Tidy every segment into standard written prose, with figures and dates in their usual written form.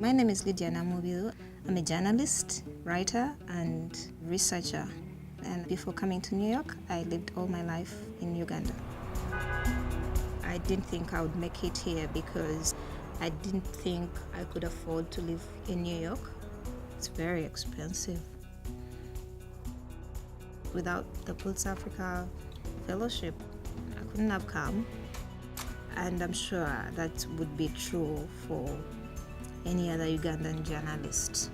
My name is Lydia Namubiru. I'm a journalist, writer, and researcher. And before coming to New York, I lived all my life in Uganda. I didn't think I would make it here because I didn't think I could afford to live in New York. It's very expensive. Without the Pulitzer Africa Fellowship, I couldn't have come. And I'm sure that would be true for any other Ugandan journalist.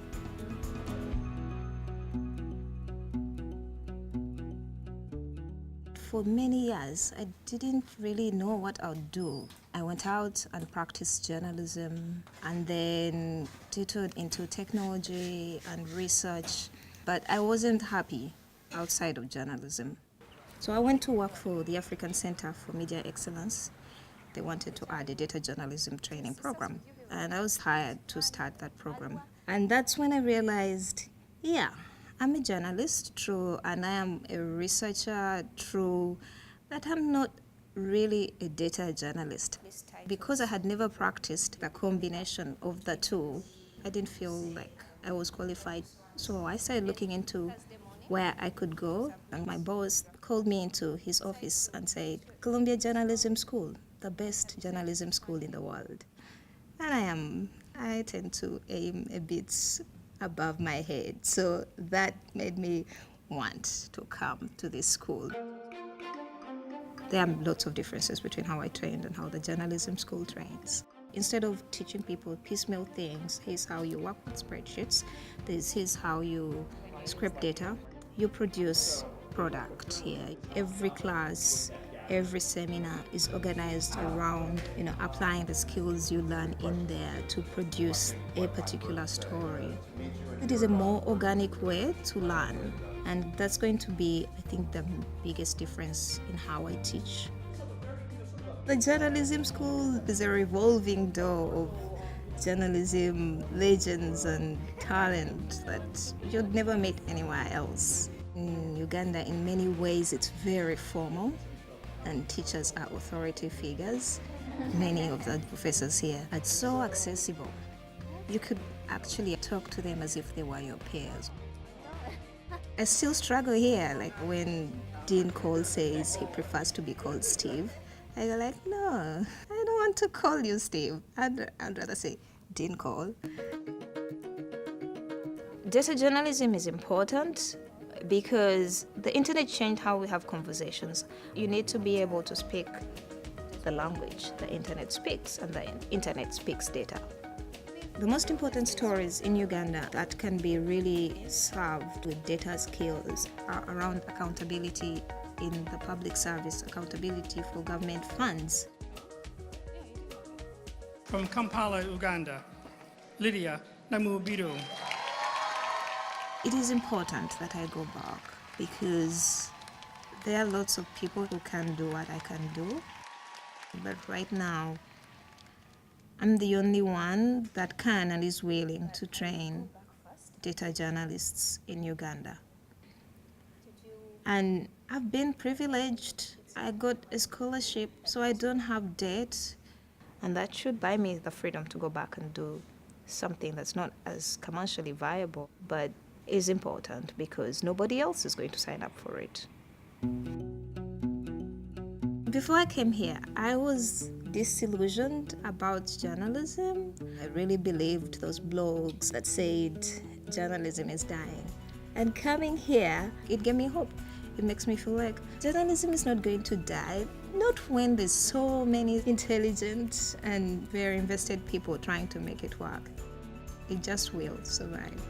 For many years, I didn't really know what I would do. I went out and practiced journalism and then tutored into technology and research, but I wasn't happy outside of journalism. So I went to work for the African Center for Media Excellence. They wanted to add a data journalism training program, and I was hired to start that program. And that's when I realized, yeah, I'm a journalist, true, and I am a researcher, true, but I'm not really a data journalist. Because I had never practiced the combination of the two, I didn't feel like I was qualified. So I started looking into where I could go, and my boss called me into his office and said, Columbia Journalism School, the best journalism school in the world. And I tend to aim a bit above my head, so that made me want to come to this school. There are lots of differences between how I trained and how the journalism school trains. Instead of teaching people piecemeal things, here's how you work with spreadsheets, here's how you scrape data, you produce product here. Every class, every seminar is organized around, applying the skills you learn in there to produce a particular story. It is a more organic way to learn, and that's going to be, I think, the biggest difference in how I teach. The journalism school is a revolving door of journalism legends and talent that you'd never meet anywhere else. In Uganda, in many ways, it's very formal, and teachers are authority figures. Many of the professors here are so accessible. You could actually talk to them as if they were your peers. I still struggle here, like when Dean Cole says he prefers to be called Steve. I go like, no, I don't want to call you Steve. I'd rather say Dean Cole. Data journalism is important because the internet changed how we have conversations. You need to be able to speak the language the internet speaks, and the internet speaks data. The most important stories in Uganda that can be really served with data skills are around accountability in the public service, accountability for government funds. From Kampala, Uganda, Lydia Namubiru. It is important that I go back because there are lots of people who can do what I can do. But right now, I'm the only one that can and is willing to train data journalists in Uganda. And I've been privileged. I got a scholarship, so I don't have debt. And that should buy me the freedom to go back and do something that's not as commercially viable, but is important because nobody else is going to sign up for it. Before I came here, I was disillusioned about journalism. I really believed those blogs that said journalism is dying. And coming here, it gave me hope. It makes me feel like journalism is not going to die, not when there's so many intelligent and very invested people trying to make it work. It just will survive.